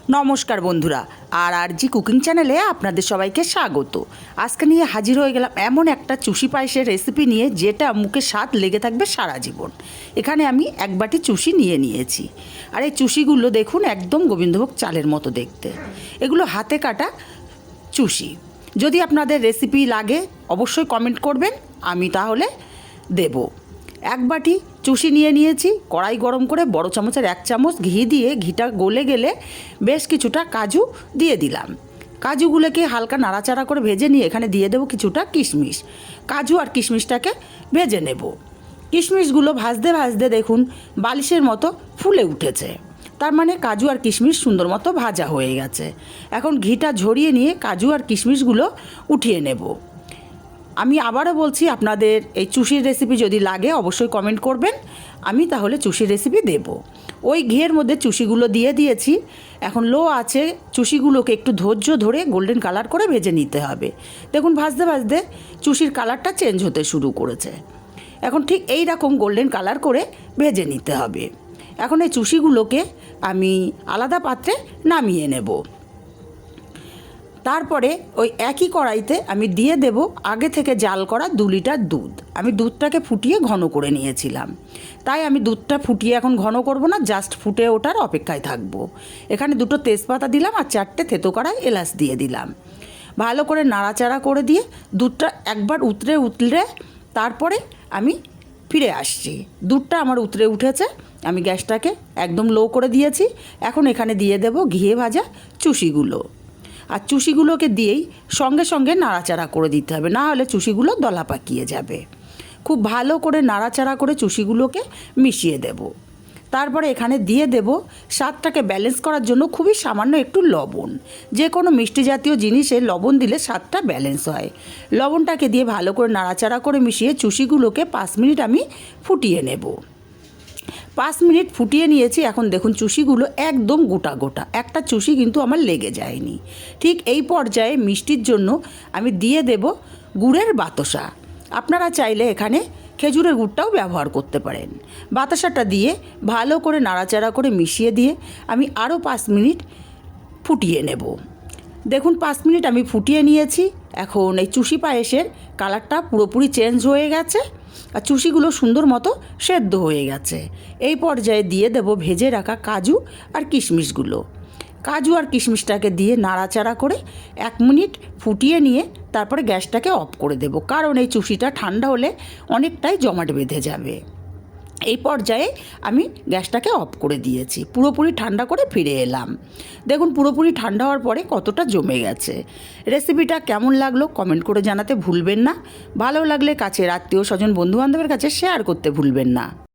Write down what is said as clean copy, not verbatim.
নমস্কার বন্ধুরা, আর জি কুকিং চ্যানেলে আপনাদের সবাইকে স্বাগত। আজকে নিয়ে হাজির হয়ে গেলাম এমন একটা চুষি পায়েসের রেসিপি নিয়ে, যেটা মুখে স্বাদ লেগে থাকবে সারা জীবন। এখানে আমি এক বাটি চুষি নিয়ে নিয়েছি, আর এই চুষিগুলো দেখুন একদম গোবিন্দভোগ চালের মতো দেখতে। এগুলো হাতে কাটা চুষি। যদি আপনাদের রেসিপি লাগে অবশ্যই কমেন্ট করবেন, আমি তাহলে দেব। এক বাটি চুষি নিয়ে নিয়েছি। কড়াই গরম করে বড় চামচের 1 চামচ ঘি দিয়ে, ঘিটা গলে গেলে বেশ কিছুটা কাজু দিয়ে দিলাম। কাজুগুলোকে হালকা নাড়াচাড়া করে ভেজে নিয়ে এখানে দিয়ে দেবো কিছুটা কিশমিশ। কাজু আর কিশমিশটাকে ভেজে নেব। কিশমিশগুলো ভাজতে ভাজতে দেখুন বালিশের মতো ফুলে উঠেছে, তার মানে কাজু আর কিশমিশ সুন্দর মতো ভাজা হয়ে গেছে। এখন ঘিটা ঝরিয়ে নিয়ে কাজু আর কিশমিশগুলো উঠিয়ে নেব। আমি আবারও বলছি, আপনাদের এই চুষির রেসিপি যদি লাগে অবশ্যই কমেন্ট করবেন, আমি তাহলে চুষির রেসিপি দেব। ওই ঘিয়ের মধ্যে চুষিগুলো দিয়ে দিয়েছি। এখন লো আছে, চুষিগুলোকে একটু ধৈর্য ধরে গোল্ডেন কালার করে ভেজে নিতে হবে। দেখুন ভাজতে ভাজতে চুষির কালারটা চেঞ্জ হতে শুরু করেছে। এখন ঠিক এই রকম গোল্ডেন কালার করে ভেজে নিতে হবে। এখন এই চুষিগুলোকে আমি আলাদা পাত্রে নামিয়ে নেব। তারপরে ওই একই কড়াইতে আমি দিয়ে দেব আগে থেকে জাল করা 2 লিটার দুধ। আমি দুধটাকে ফুটিয়ে ঘন করে নিয়েছিলাম, তাই আমি দুধটা ফুটিয়ে এখন ঘন করব না, জাস্ট ফুটে ওঠার অপেক্ষায় থাকবো। এখানে 2টো তেজপাতা দিলাম আর 4টে থেতো করা এলাচ দিয়ে দিলাম। ভালো করে নাড়াচাড়া করে দিয়ে দুধটা একবার উতলে তারপরে আমি ফিরে আসছি। দুধটা আমার উতরে উঠেছে, আমি গ্যাসটাকে একদম লো করে দিয়েছি। এখন এখানে দিয়ে দেব ঘিয়ে ভাজা চুষিগুলো। আর চুষিগুলোকে দিয়েই সঙ্গে সঙ্গে নাড়াচাড়া করে দিতে হবে, না হলে চুষিগুলো দলা পাকিয়ে যাবে। খুব ভালো করে নাড়াচাড়া করে চুষিগুলোকে মিশিয়ে দেব। তারপরে এখানে দিয়ে দেব স্বাদটাকে ব্যালেন্স করার জন্য খুবই সামান্য একটু লবণ। যে কোনো মিষ্টি জাতীয় জিনিসে লবণ দিলে স্বাদটা ব্যালেন্স হয়। লবণটাকে দিয়ে ভালো করে নাড়াচাড়া করে মিশিয়ে চুষিগুলোকে 5 মিনিট আমি ফুটিয়ে নেব। 5 মিনিট ফুটিয়ে নিয়েছি। এখন দেখুন চুষিগুলো একদম গোটা গোটা, একটা চুষি কিন্তু আমার লেগে যায়নি। ঠিক এই পর্যায়ে মিষ্টির জন্য আমি দিয়ে দেব গুড়ের বাতাসা। আপনারা চাইলে এখানে খেজুরের গুড়টাও ব্যবহার করতে পারেন। বাতাসাটা দিয়ে ভালো করে নাড়াচাড়া করে মিশিয়ে দিয়ে আমি আরও 5 মিনিট ফুটিয়ে নেব। দেখুন 5 মিনিট আমি ফুটিয়ে নিয়েছি। এখন এই চুষি পায়েসের কালারটা পুরোপুরি চেঞ্জ হয়ে গেছে, আর চুষিগুলো সুন্দর মতো সেদ্ধ হয়ে গেছে। এই পর্যায়ে দিয়ে দেব ভেজে রাখা কাজু আর কিশমিশগুলো। কাজু আর কিশমিশটাকে দিয়ে নাড়াচাড়া করে 1 মিনিট ফুটিয়ে নিয়ে তারপরে গ্যাসটাকে অফ করে দেব, কারণ এই চুষিটা ঠান্ডা হলে অনেকটাই জমাট বেঁধে যাবে। এই পর্যায়ে আমি গ্যাসটাকে অফ করে দিয়েছি, পুরোপুরি ঠান্ডা করে ফিরে এলাম। দেখুন পুরোপুরি ঠান্ডা হওয়ার পরে কতটা জমে গেছে। রেসিপিটা কেমন লাগলো কমেন্ট করে জানাতে ভুলবেন না। ভালো লাগলে কাছের আত্মীয় স্বজন বন্ধুবান্ধবের কাছে শেয়ার করতে ভুলবেন না।